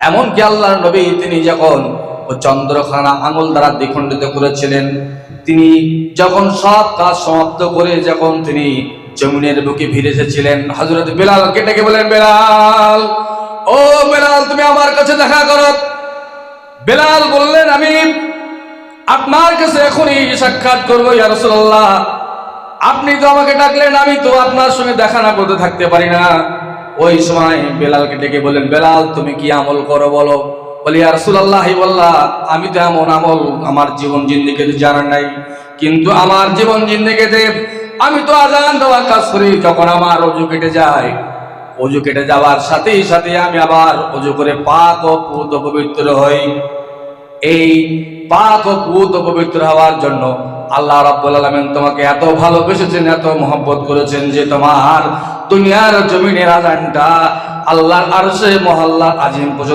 এমনকি আল্লাহর নবী তিনি যখন ও চন্দ্রখানা আঙুল দ্বারা দ্বিখণ্ডিত করেছিলেন, তিনি যখন সব কাজ সমাপ্ত করে যখন তিনি জমিনের বুকে ফিরে এসেছিলেন, হযরত বেলালকে ডেকে বলেন, বেলাল, ও বেলাল, তুমি আমার কাছে দেখা করো। বেলাল বললেন, আমি আপনার কাছে এখনই সাক্ষাৎ করবো ইয়া রাসূলুল্লাহ। আপনি তো আমাকে ডাকলেন, আমি তো আপনার সঙ্গে দেখা না করতে থাকতে পারি না। ওই সময় বেলালকে ডেকে বলেন, বেলাল, তুমি কি আমল করো বলো। বলি, ইয়া রাসূলুল্লাহ, আমি তো এমন আমল আমার জীবন জিন্দেগিতে জানা নাই, কিন্তু আমার জীবন জিন্দেগিতে আমি তো আযান দেওয়া কাজ করি। যখন আমার ওযু কেটে যায়, ওযু কেটে যাওয়ার সাথে সাথে আমি আবার ওযু করে পাক ও পূত ও পবিত্র হই। এই পাক ও পূত ও পবিত্র হওয়ার জন্য আল্লাহ রাব্বুল আলামিন তোমাকে এত ভালোবেসেছেন, এত মহব্বত করেছেন যে তোমার দুনিয়ার জমিনের আযানটা আল্লাহর আরশে মহল্লা আজিম পর্যন্ত